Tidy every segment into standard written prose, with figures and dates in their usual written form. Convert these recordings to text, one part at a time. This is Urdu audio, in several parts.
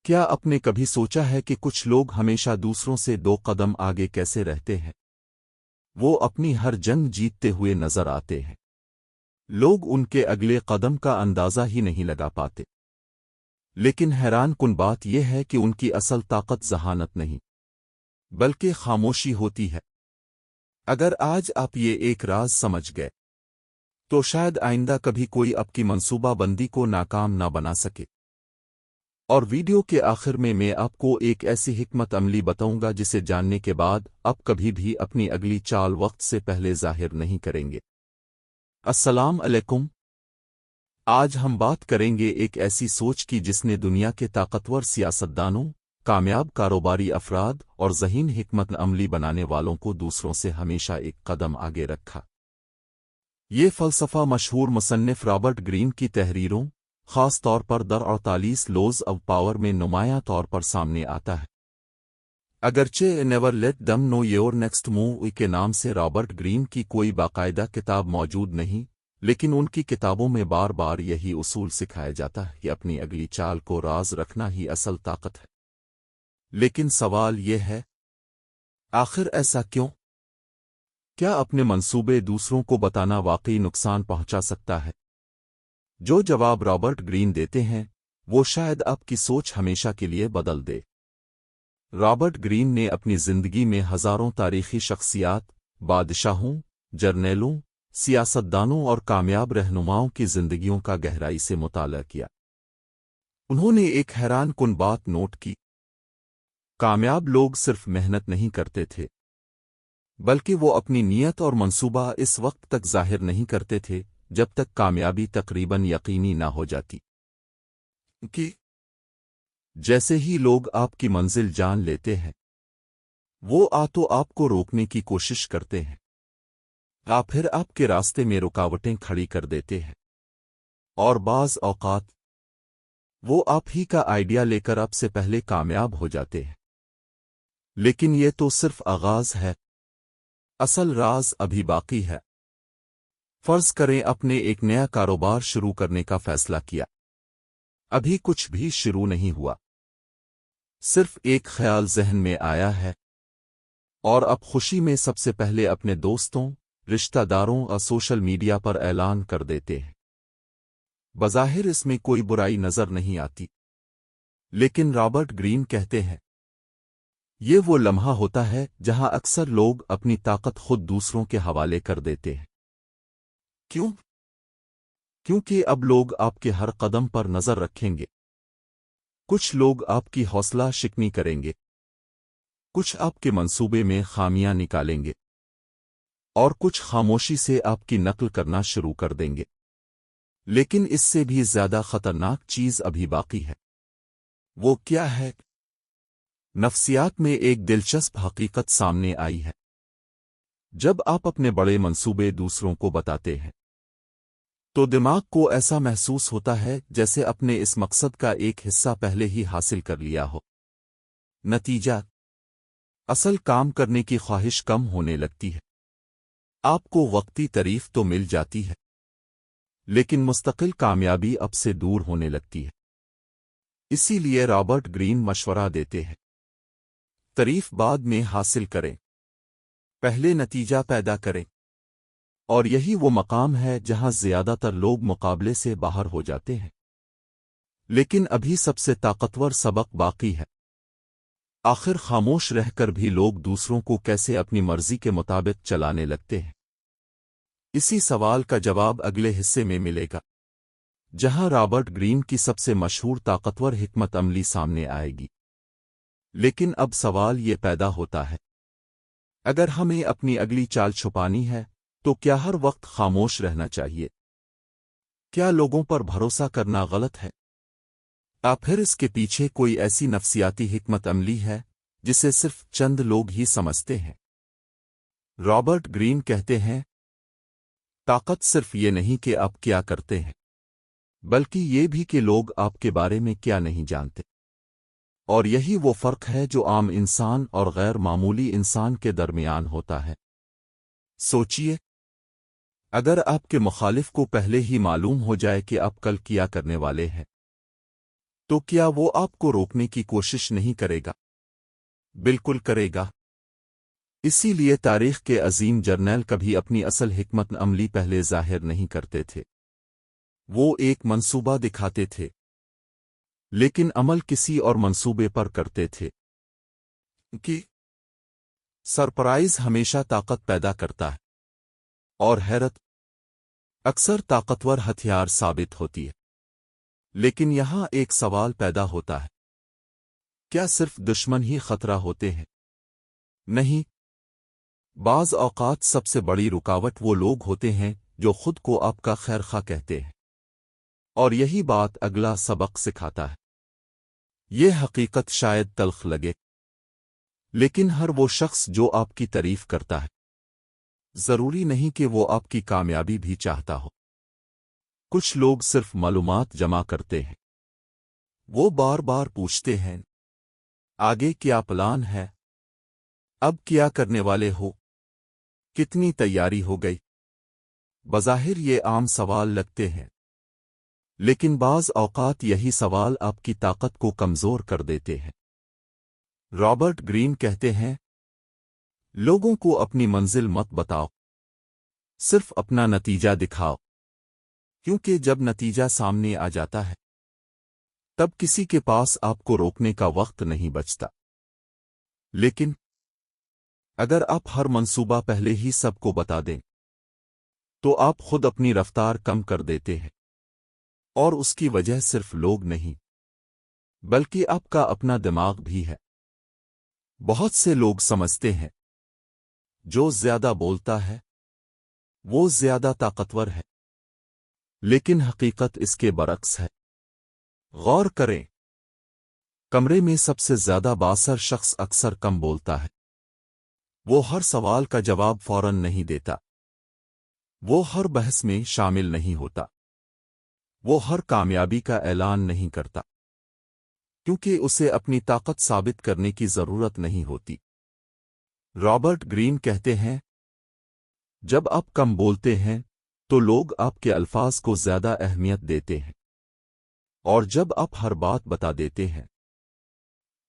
کیا آپ نے کبھی سوچا ہے کہ کچھ لوگ ہمیشہ دوسروں سے 2 قدم آگے کیسے رہتے ہیں؟ وہ اپنی ہر جنگ جیتتے ہوئے نظر آتے ہیں۔ لوگ ان کے اگلے قدم کا اندازہ ہی نہیں لگا پاتے۔ لیکن حیران کن بات یہ ہے کہ ان کی اصل طاقت ذہانت نہیں، بلکہ خاموشی ہوتی ہے۔ اگر آج آپ یہ ایک راز سمجھ گئے تو شاید آئندہ کبھی کوئی آپ کی منصوبہ بندی کو ناکام نہ بنا سکے۔ اور ویڈیو کے آخر میں آپ کو ایک ایسی حکمت عملی بتاؤں گا جسے جاننے کے بعد آپ کبھی بھی اپنی اگلی چال وقت سے پہلے ظاہر نہیں کریں گے۔ السلام علیکم۔ آج ہم بات کریں گے ایک ایسی سوچ کی جس نے دنیا کے طاقتور سیاستدانوں، کامیاب کاروباری افراد اور ذہین حکمت عملی بنانے والوں کو دوسروں سے ہمیشہ ایک قدم آگے رکھا۔ یہ فلسفہ مشہور مصنف رابرٹ گرین کی تحریروں، خاص طور پر در 48 لوز آف پاور میں نمایاں طور پر سامنے آتا ہے۔ اگرچہ never let them know your next move کے نام سے رابرٹ گرین کی کوئی باقاعدہ کتاب موجود نہیں، لیکن ان کی کتابوں میں بار بار یہی اصول سکھایا جاتا ہے کہ اپنی اگلی چال کو راز رکھنا ہی اصل طاقت ہے۔ لیکن سوال یہ ہے، آخر ایسا کیوں؟ کیا اپنے منصوبے دوسروں کو بتانا واقعی نقصان پہنچا سکتا ہے؟ جو جواب رابرٹ گرین دیتے ہیں وہ شاید آپ کی سوچ ہمیشہ کے لیے بدل دے۔ رابرٹ گرین نے اپنی زندگی میں ہزاروں تاریخی شخصیات، بادشاہوں، جرنیلوں، سیاستدانوں اور کامیاب رہنماؤں کی زندگیوں کا گہرائی سے مطالعہ کیا۔ انہوں نے ایک حیران کن بات نوٹ کی۔ کامیاب لوگ صرف محنت نہیں کرتے تھے، بلکہ وہ اپنی نیت اور منصوبہ اس وقت تک ظاہر نہیں کرتے تھے جب تک کامیابی تقریباً یقینی نہ ہو جاتی۔ کہ جیسے ہی لوگ آپ کی منزل جان لیتے ہیں، وہ تو آپ کو روکنے کی کوشش کرتے ہیں، پھر آپ کے راستے میں رکاوٹیں کھڑی کر دیتے ہیں، اور بعض اوقات وہ آپ ہی کا آئیڈیا لے کر آپ سے پہلے کامیاب ہو جاتے ہیں۔ لیکن یہ تو صرف آغاز ہے، اصل راز ابھی باقی ہے۔ فرض کریں آپ نے ایک نیا کاروبار شروع کرنے کا فیصلہ کیا۔ ابھی کچھ بھی شروع نہیں ہوا، صرف ایک خیال ذہن میں آیا ہے، اور اب خوشی میں سب سے پہلے اپنے دوستوں، رشتہ داروں اور سوشل میڈیا پر اعلان کر دیتے ہیں۔ بظاہر اس میں کوئی برائی نظر نہیں آتی، لیکن رابرٹ گرین کہتے ہیں یہ وہ لمحہ ہوتا ہے جہاں اکثر لوگ اپنی طاقت خود دوسروں کے حوالے کر دیتے ہیں۔ کیوں؟ کیونکہ اب لوگ آپ کے ہر قدم پر نظر رکھیں گے۔ کچھ لوگ آپ کی حوصلہ شکنی کریں گے، کچھ آپ کے منصوبے میں خامیاں نکالیں گے، اور کچھ خاموشی سے آپ کی نقل کرنا شروع کر دیں گے۔ لیکن اس سے بھی زیادہ خطرناک چیز ابھی باقی ہے۔ وہ کیا ہے؟ نفسیات میں ایک دلچسپ حقیقت سامنے آئی ہے۔ جب آپ اپنے بڑے منصوبے دوسروں کو بتاتے ہیں تو دماغ کو ایسا محسوس ہوتا ہے جیسے اپنے اس مقصد کا ایک حصہ پہلے ہی حاصل کر لیا ہو۔ نتیجہ، اصل کام کرنے کی خواہش کم ہونے لگتی ہے۔ آپ کو وقتی تعریف تو مل جاتی ہے، لیکن مستقل کامیابی اب سے دور ہونے لگتی ہے۔ اسی لیے رابرٹ گرین مشورہ دیتے ہیں، تعریف بعد میں حاصل کریں، پہلے نتیجہ پیدا کریں۔ اور یہی وہ مقام ہے جہاں زیادہ تر لوگ مقابلے سے باہر ہو جاتے ہیں۔ لیکن ابھی سب سے طاقتور سبق باقی ہے۔ آخر خاموش رہ کر بھی لوگ دوسروں کو کیسے اپنی مرضی کے مطابق چلانے لگتے ہیں؟ اسی سوال کا جواب اگلے حصے میں ملے گا، جہاں رابرٹ گرین کی سب سے مشہور طاقتور حکمت عملی سامنے آئے گی۔ لیکن اب سوال یہ پیدا ہوتا ہے، اگر ہمیں اپنی اگلی چال چھپانی ہے تو کیا ہر وقت خاموش رہنا چاہیے؟ کیا لوگوں پر بھروسہ کرنا غلط ہے؟ پھر اس کے پیچھے کوئی ایسی نفسیاتی حکمت عملی ہے جسے صرف چند لوگ ہی سمجھتے ہیں؟ رابرٹ گرین کہتے ہیں، طاقت صرف یہ نہیں کہ آپ کیا کرتے ہیں، بلکہ یہ بھی کہ لوگ آپ کے بارے میں کیا نہیں جانتے۔ اور یہی وہ فرق ہے جو عام انسان اور غیر معمولی انسان کے درمیان ہوتا ہے۔ سوچیے، اگر آپ کے مخالف کو پہلے ہی معلوم ہو جائے کہ آپ کل کیا کرنے والے ہیں تو کیا وہ آپ کو روکنے کی کوشش نہیں کرے گا؟ بالکل کرے گا۔ اسی لیے تاریخ کے عظیم جرنیل کبھی اپنی اصل حکمت عملی پہلے ظاہر نہیں کرتے تھے۔ وہ ایک منصوبہ دکھاتے تھے، لیکن عمل کسی اور منصوبے پر کرتے تھے کہ سرپرائز ہمیشہ طاقت پیدا کرتا ہے، اور حیرت اکثر طاقتور ہتھیار ثابت ہوتی ہے۔ لیکن یہاں ایک سوال پیدا ہوتا ہے، کیا صرف دشمن ہی خطرہ ہوتے ہیں؟ نہیں، بعض اوقات سب سے بڑی رکاوٹ وہ لوگ ہوتے ہیں جو خود کو آپ کا خیرخواہ کہتے ہیں، اور یہی بات اگلا سبق سکھاتا ہے۔ یہ حقیقت شاید تلخ لگے، لیکن ہر وہ شخص جو آپ کی تعریف کرتا ہے ضروری نہیں کہ وہ آپ کی کامیابی بھی چاہتا ہو۔ کچھ لوگ صرف معلومات جمع کرتے ہیں۔ وہ بار بار پوچھتے ہیں، آگے کیا پلان ہے؟ اب کیا کرنے والے ہو؟ کتنی تیاری ہو گئی؟ بظاہر یہ عام سوال لگتے ہیں، لیکن بعض اوقات یہی سوال آپ کی طاقت کو کمزور کر دیتے ہیں۔ رابرٹ گرین کہتے ہیں، لوگوں کو اپنی منزل مت بتاؤ، صرف اپنا نتیجہ دکھاؤ، کیونکہ جب نتیجہ سامنے آ جاتا ہے تب کسی کے پاس آپ کو روکنے کا وقت نہیں بچتا۔ لیکن اگر آپ ہر منصوبہ پہلے ہی سب کو بتا دیں تو آپ خود اپنی رفتار کم کر دیتے ہیں، اور اس کی وجہ صرف لوگ نہیں بلکہ آپ کا اپنا دماغ بھی ہے۔ بہت سے لوگ سمجھتے ہیں جو زیادہ بولتا ہے وہ زیادہ طاقتور ہے، لیکن حقیقت اس کے برعکس ہے۔ غور کریں، کمرے میں سب سے زیادہ بااثر شخص اکثر کم بولتا ہے۔ وہ ہر سوال کا جواب فوراً نہیں دیتا، وہ ہر بحث میں شامل نہیں ہوتا، وہ ہر کامیابی کا اعلان نہیں کرتا، کیونکہ اسے اپنی طاقت ثابت کرنے کی ضرورت نہیں ہوتی۔ رابرٹ گرین کہتے ہیں، جب آپ کم بولتے ہیں تو لوگ آپ کے الفاظ کو زیادہ اہمیت دیتے ہیں، اور جب آپ ہر بات بتا دیتے ہیں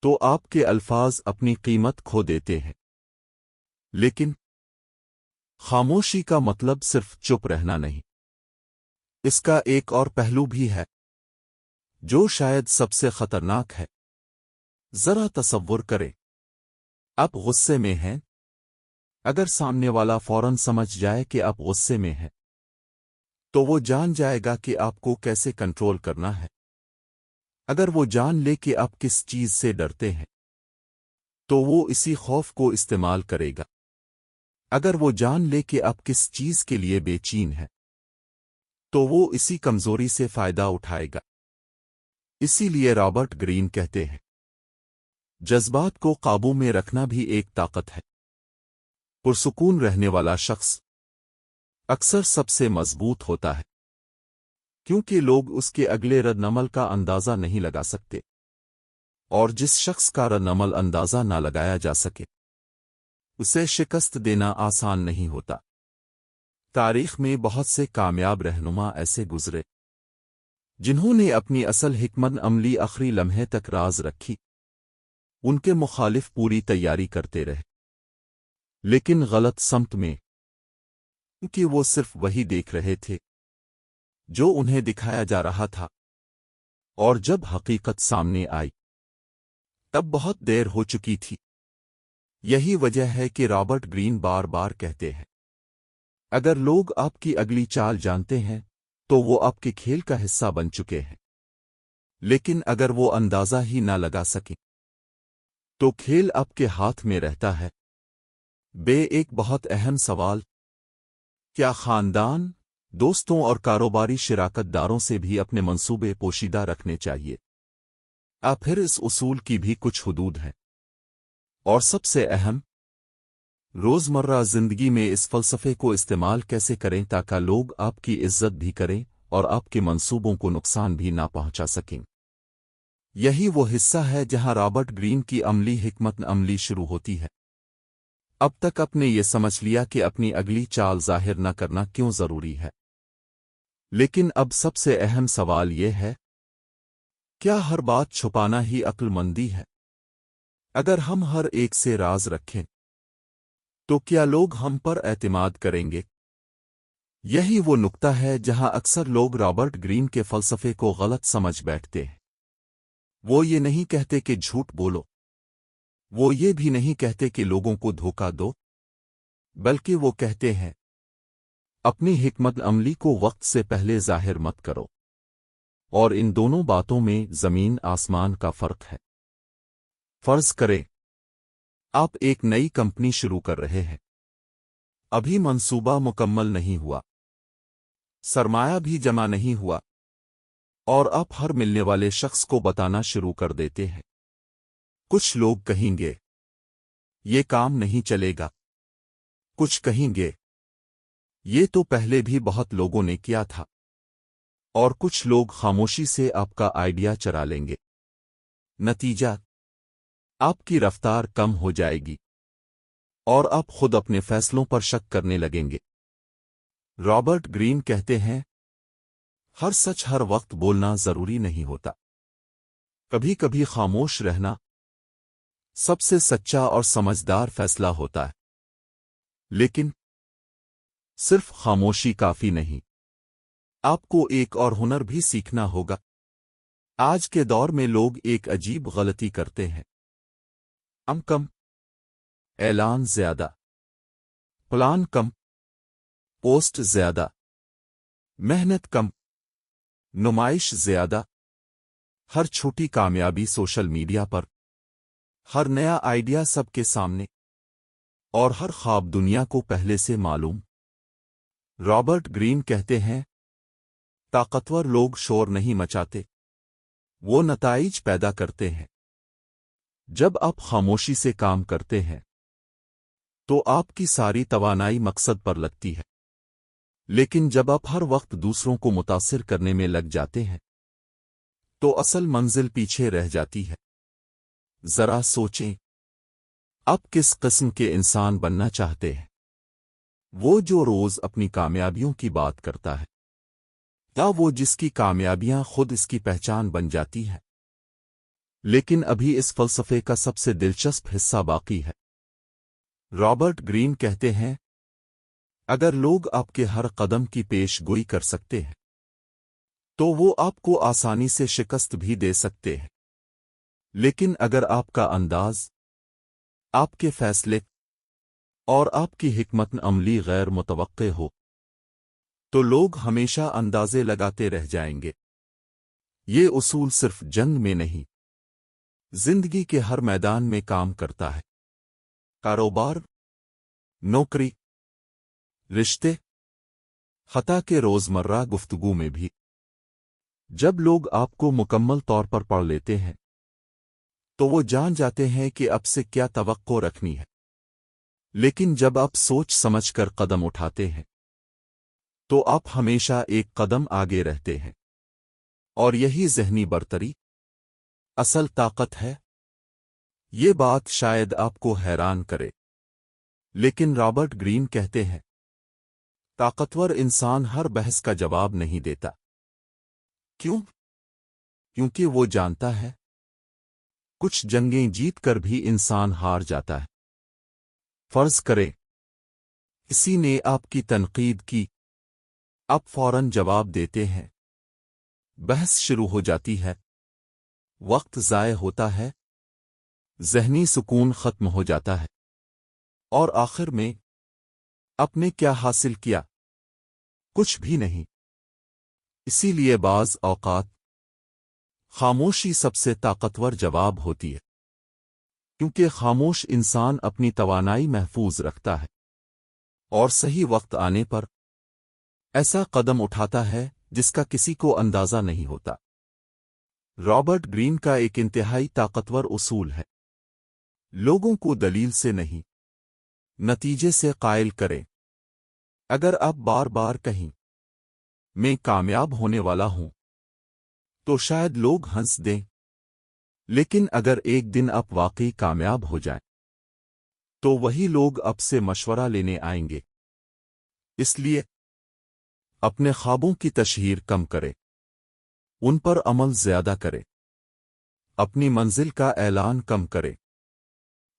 تو آپ کے الفاظ اپنی قیمت کھو دیتے ہیں۔ لیکن خاموشی کا مطلب صرف چپ رہنا نہیں، اس کا ایک اور پہلو بھی ہے جو شاید سب سے خطرناک ہے۔ ذرا تصور کریں، آپ غصے میں ہیں۔ اگر سامنے والا فوراً سمجھ جائے کہ آپ غصے میں ہیں تو وہ جان جائے گا کہ آپ کو کیسے کنٹرول کرنا ہے۔ اگر وہ جان لے کہ آپ کس چیز سے ڈرتے ہیں تو وہ اسی خوف کو استعمال کرے گا۔ اگر وہ جان لے کہ آپ کس چیز کے لیے بے چین ہیں تو وہ اسی کمزوری سے فائدہ اٹھائے گا۔ اسی لیے رابرٹ گرین کہتے ہیں، جذبات کو قابو میں رکھنا بھی ایک طاقت ہے۔ پرسکون رہنے والا شخص اکثر سب سے مضبوط ہوتا ہے، کیونکہ لوگ اس کے اگلے رد عمل کا اندازہ نہیں لگا سکتے، اور جس شخص کا رد عمل اندازہ نہ لگایا جا سکے اسے شکست دینا آسان نہیں ہوتا۔ تاریخ میں بہت سے کامیاب رہنما ایسے گزرے جنہوں نے اپنی اصل حکمت عملی آخری لمحے تک راز رکھی۔ ان کے مخالف پوری تیاری کرتے رہے، لیکن غلط سمت میں، کیونکہ وہ صرف وہی دیکھ رہے تھے جو انہیں دکھایا جا رہا تھا، اور جب حقیقت سامنے آئی تب بہت دیر ہو چکی تھی۔ یہی وجہ ہے کہ رابرٹ گرین بار بار کہتے ہیں، اگر لوگ آپ کی اگلی چال جانتے ہیں تو وہ آپ کے کھیل کا حصہ بن چکے ہیں، لیکن اگر وہ اندازہ ہی نہ لگا سکیں تو کھیل آپ کے ہاتھ میں رہتا ہے۔ ایک بہت اہم سوال، کیا خاندان، دوستوں اور کاروباری شراکت داروں سے بھی اپنے منصوبے پوشیدہ رکھنے چاہیے؟ پھر اس اصول کی بھی کچھ حدود ہیں، اور سب سے اہم، روزمرہ زندگی میں اس فلسفے کو استعمال کیسے کریں تاکہ لوگ آپ کی عزت بھی کریں اور آپ کے منصوبوں کو نقصان بھی نہ پہنچا سکیں۔ یہی وہ حصہ ہے جہاں رابرٹ گرین کی عملی حکمت عملی شروع ہوتی ہے۔ اب تک آپ نے یہ سمجھ لیا کہ اپنی اگلی چال ظاہر نہ کرنا کیوں ضروری ہے، لیکن اب سب سے اہم سوال یہ ہے کیا ہر بات چھپانا ہی عقل مندی ہے؟ اگر ہم ہر ایک سے راز رکھیں تو کیا لوگ ہم پر اعتماد کریں گے؟ یہی وہ نقطہ ہے جہاں اکثر لوگ رابرٹ گرین کے فلسفے کو غلط سمجھ بیٹھتے ہیں۔ وہ یہ نہیں کہتے کہ جھوٹ بولو، وہ یہ بھی نہیں کہتے کہ لوگوں کو دھوکہ دو، بلکہ وہ کہتے ہیں اپنی حکمت عملی کو وقت سے پہلے ظاہر مت کرو۔ اور ان دونوں باتوں میں زمین آسمان کا فرق ہے۔ فرض کریں آپ ایک نئی کمپنی شروع کر رہے ہیں۔ ابھی منصوبہ مکمل نہیں ہوا، سرمایہ بھی جمع نہیں ہوا، اور آپ ہر ملنے والے شخص کو بتانا شروع کر دیتے ہیں۔ کچھ لوگ کہیں گے یہ کام نہیں چلے گا، کچھ کہیں گے یہ تو پہلے بھی بہت لوگوں نے کیا تھا، اور کچھ لوگ خاموشی سے آپ کا آئیڈیا چرا لیں گے۔ نتیجہ آپ کی رفتار کم ہو جائے گی، اور آپ خود اپنے فیصلوں پر شک کرنے لگیں گے۔ رابرٹ گرین کہتے ہیں ہر سچ ہر وقت بولنا ضروری نہیں ہوتا، کبھی کبھی خاموش رہنا سب سے سچا اور سمجھدار فیصلہ ہوتا ہے۔ لیکن صرف خاموشی کافی نہیں، آپ کو ایک اور ہنر بھی سیکھنا ہوگا۔ آج کے دور میں لوگ ایک عجیب غلطی کرتے ہیں، کم اعلان زیادہ، پلان کم، پوسٹ زیادہ، محنت کم، نمائش زیادہ، ہر چھوٹی کامیابی سوشل میڈیا پر، ہر نیا آئیڈیا سب کے سامنے، اور ہر خواب دنیا کو پہلے سے معلوم۔ رابرٹ گرین کہتے ہیں طاقتور لوگ شور نہیں مچاتے، وہ نتائج پیدا کرتے ہیں۔ جب آپ خاموشی سے کام کرتے ہیں تو آپ کی ساری توانائی مقصد پر لگتی ہے، لیکن جب آپ ہر وقت دوسروں کو متاثر کرنے میں لگ جاتے ہیں تو اصل منزل پیچھے رہ جاتی ہے۔ ذرا سوچیں، آپ کس قسم کے انسان بننا چاہتے ہیں؟ وہ جو روز اپنی کامیابیوں کی بات کرتا ہے، یا وہ جس کی کامیابیاں خود اس کی پہچان بن جاتی ہیں؟ لیکن ابھی اس فلسفے کا سب سے دلچسپ حصہ باقی ہے۔ رابرٹ گرین کہتے ہیں اگر لوگ آپ کے ہر قدم کی پیش گوئی کر سکتے ہیں تو وہ آپ کو آسانی سے شکست بھی دے سکتے ہیں، لیکن اگر آپ کا انداز، آپ کے فیصلے اور آپ کی حکمت عملی غیر متوقع ہو تو لوگ ہمیشہ اندازے لگاتے رہ جائیں گے۔ یہ اصول صرف جنگ میں نہیں، زندگی کے ہر میدان میں کام کرتا ہے۔ کاروبار، نوکری، رشتے، حتیٰ کہ روزمرہ گفتگو میں بھی۔ جب لوگ آپ کو مکمل طور پر پڑھ لیتے ہیں تو وہ جان جاتے ہیں کہ اب سے کیا توقع رکھنی ہے، لیکن جب آپ سوچ سمجھ کر قدم اٹھاتے ہیں تو آپ ہمیشہ ایک قدم آگے رہتے ہیں، اور یہی ذہنی برتری اصل طاقت ہے۔ یہ بات شاید آپ کو حیران کرے، لیکن رابرٹ گرین کہتے ہیں طاقتور انسان ہر بحث کا جواب نہیں دیتا۔ کیوں؟ کیونکہ وہ جانتا ہے کچھ جنگیں جیت کر بھی انسان ہار جاتا ہے۔ فرض کریں کسی نے آپ کی تنقید کی، آپ فوراً جواب دیتے ہیں، بحث شروع ہو جاتی ہے، وقت ضائع ہوتا ہے، ذہنی سکون ختم ہو جاتا ہے، اور آخر میں آپ نے کیا حاصل کیا؟ کچھ بھی نہیں۔ اسی لیے بعض اوقات خاموشی سب سے طاقتور جواب ہوتی ہے، کیونکہ خاموش انسان اپنی توانائی محفوظ رکھتا ہے، اور صحیح وقت آنے پر ایسا قدم اٹھاتا ہے جس کا کسی کو اندازہ نہیں ہوتا۔ رابرٹ گرین کا ایک انتہائی طاقتور اصول ہے لوگوں کو دلیل سے نہیں، نتیجے سے قائل کریں۔ اگر آپ بار بار کہیں میں کامیاب ہونے والا ہوں تو شاید لوگ ہنس دیں، لیکن اگر ایک دن آپ واقعی کامیاب ہو جائیں تو وہی لوگ آپ سے مشورہ لینے آئیں گے۔ اس لیے اپنے خوابوں کی تشہیر کم کریں، ان پر عمل زیادہ کریں۔ اپنی منزل کا اعلان کم کرے،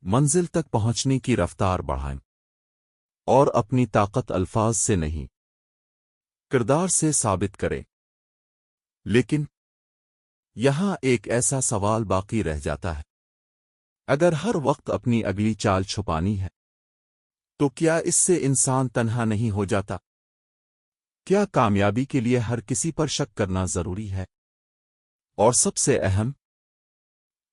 منزل تک پہنچنے کی رفتار بڑھائیں، اور اپنی طاقت الفاظ سے نہیں، کردار سے ثابت کریں۔ لیکن یہاں ایک ایسا سوال باقی رہ جاتا ہے، اگر ہر وقت اپنی اگلی چال چھپانی ہے تو کیا اس سے انسان تنہا نہیں ہو جاتا؟ کیا کامیابی کے لیے ہر کسی پر شک کرنا ضروری ہے؟ اور سب سے اہم،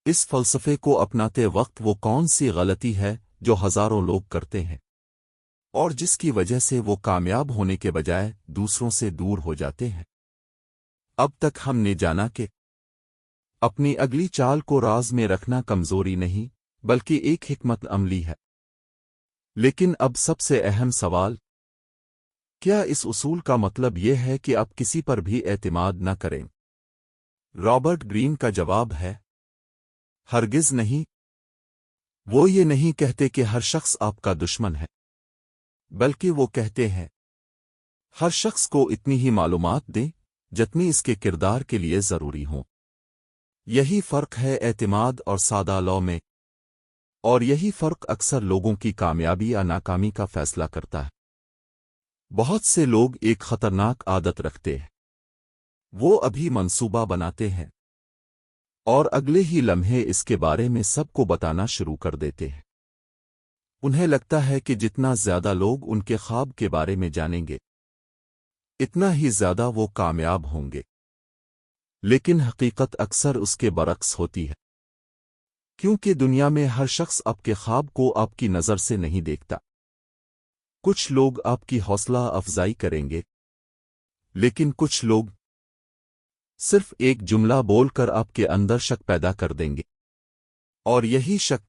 اس فلسفے کو اپناتے وقت وہ کون سی غلطی ہے جو ہزاروں لوگ کرتے ہیں اور جس کی وجہ سے وہ کامیاب ہونے کے بجائے دوسروں سے دور ہو جاتے ہیں؟ اب تک ہم نے جانا کہ اپنی اگلی چال کو راز میں رکھنا کمزوری نہیں بلکہ ایک حکمت عملی ہے۔ لیکن اب سب سے اہم سوال، کیا اس اصول کا مطلب یہ ہے کہ اب کسی پر بھی اعتماد نہ کریں؟ رابرٹ گرین کا جواب ہے، ہرگز نہیں۔ وہ یہ نہیں کہتے کہ ہر شخص آپ کا دشمن ہے، بلکہ وہ کہتے ہیں، ہر شخص کو اتنی ہی معلومات دیں جتنی اس کے کردار کے لیے ضروری ہوں۔ یہی فرق ہے اعتماد اور سادہ لو میں، اور یہی فرق اکثر لوگوں کی کامیابی یا ناکامی کا فیصلہ کرتا ہے۔ بہت سے لوگ ایک خطرناک عادت رکھتے ہیں، وہ ابھی منصوبہ بناتے ہیں اور اگلے ہی لمحے اس کے بارے میں سب کو بتانا شروع کر دیتے ہیں۔ انہیں لگتا ہے کہ جتنا زیادہ لوگ ان کے خواب کے بارے میں جانیں گے، اتنا ہی زیادہ وہ کامیاب ہوں گے۔ لیکن حقیقت اکثر اس کے برعکس ہوتی ہے، کیونکہ دنیا میں ہر شخص آپ کے خواب کو آپ کی نظر سے نہیں دیکھتا۔ کچھ لوگ آپ کی حوصلہ افزائی کریں گے، لیکن کچھ لوگ صرف ایک جملہ بول کر آپ کے اندر شک پیدا کر دیں گے، اور یہی شک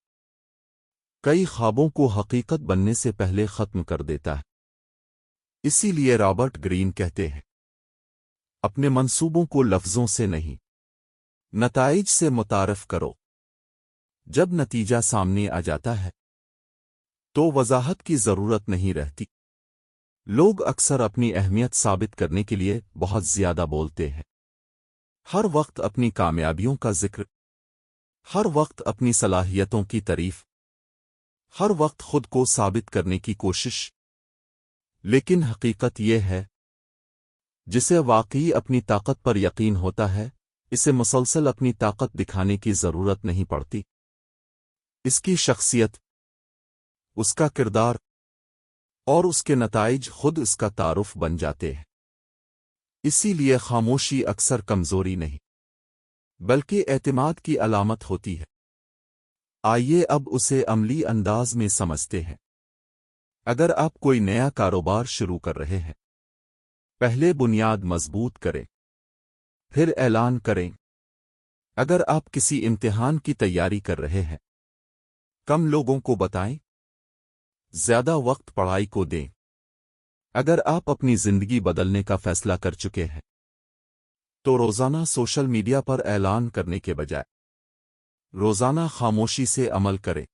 کئی خوابوں کو حقیقت بننے سے پہلے ختم کر دیتا ہے۔ اسی لیے رابرٹ گرین کہتے ہیں، اپنے منصوبوں کو لفظوں سے نہیں، نتائج سے متعارف کرو۔ جب نتیجہ سامنے آ جاتا ہے تو وضاحت کی ضرورت نہیں رہتی۔ لوگ اکثر اپنی اہمیت ثابت کرنے کے لیے بہت زیادہ بولتے ہیں، ہر وقت اپنی کامیابیوں کا ذکر، ہر وقت اپنی صلاحیتوں کی تعریف، ہر وقت خود کو ثابت کرنے کی کوشش۔ لیکن حقیقت یہ ہے، جسے واقعی اپنی طاقت پر یقین ہوتا ہے، اسے مسلسل اپنی طاقت دکھانے کی ضرورت نہیں پڑتی۔ اس کی شخصیت، اس کا کردار اور اس کے نتائج خود اس کا تعارف بن جاتے ہیں۔ اسی لیے خاموشی اکثر کمزوری نہیں بلکہ اعتماد کی علامت ہوتی ہے۔ آئیے اب اسے عملی انداز میں سمجھتے ہیں۔ اگر آپ کوئی نیا کاروبار شروع کر رہے ہیں، پہلے بنیاد مضبوط کریں، پھر اعلان کریں۔ اگر آپ کسی امتحان کی تیاری کر رہے ہیں، کم لوگوں کو بتائیں، زیادہ وقت پڑھائی کو دیں۔ اگر آپ اپنی زندگی بدلنے کا فیصلہ کر چکے ہیں، تو روزانہ سوشل میڈیا پر اعلان کرنے کے بجائے روزانہ خاموشی سے عمل کریں،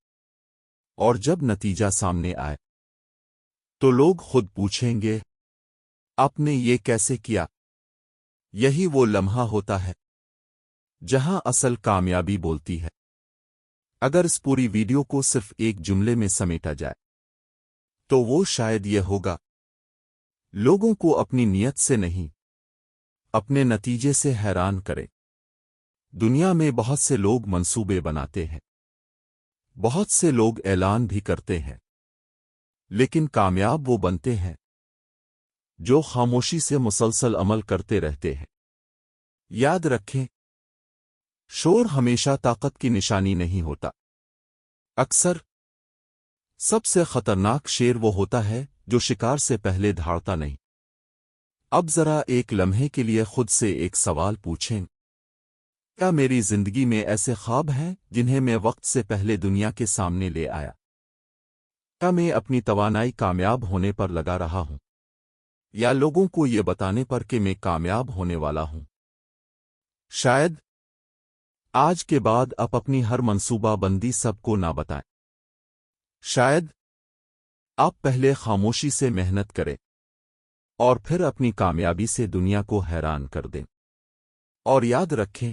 اور جب نتیجہ سامنے آئے تو لوگ خود پوچھیں گے، آپ نے یہ کیسے کیا؟ یہی وہ لمحہ ہوتا ہے جہاں اصل کامیابی بولتی ہے۔ اگر اس پوری ویڈیو کو صرف ایک جملے میں سمیٹا جائے تو وہ شاید یہ ہوگا، لوگوں کو اپنی نیت سے نہیں، اپنے نتیجے سے حیران کریں۔ دنیا میں بہت سے لوگ منصوبے بناتے ہیں، بہت سے لوگ اعلان بھی کرتے ہیں، لیکن کامیاب وہ بنتے ہیں جو خاموشی سے مسلسل عمل کرتے رہتے ہیں۔ یاد رکھیں، شور ہمیشہ طاقت کی نشانی نہیں ہوتا۔ اکثر سب سے خطرناک شیر وہ ہوتا ہے جو شکار سے پہلے دھاڑتا نہیں۔ اب ذرا ایک لمحے کے لیے خود سے ایک سوال پوچھیں، کیا میری زندگی میں ایسے خواب ہیں جنہیں میں وقت سے پہلے دنیا کے سامنے لے آیا؟ کیا میں اپنی توانائی کامیاب ہونے پر لگا رہا ہوں، یا لوگوں کو یہ بتانے پر کہ میں کامیاب ہونے والا ہوں؟ شاید آج کے بعد آپ اپنی ہر منصوبہ بندی سب کو نہ بتائیں۔ شاید آپ پہلے خاموشی سے محنت کریں اور پھر اپنی کامیابی سے دنیا کو حیران کر دیں۔ اور یاد رکھیں،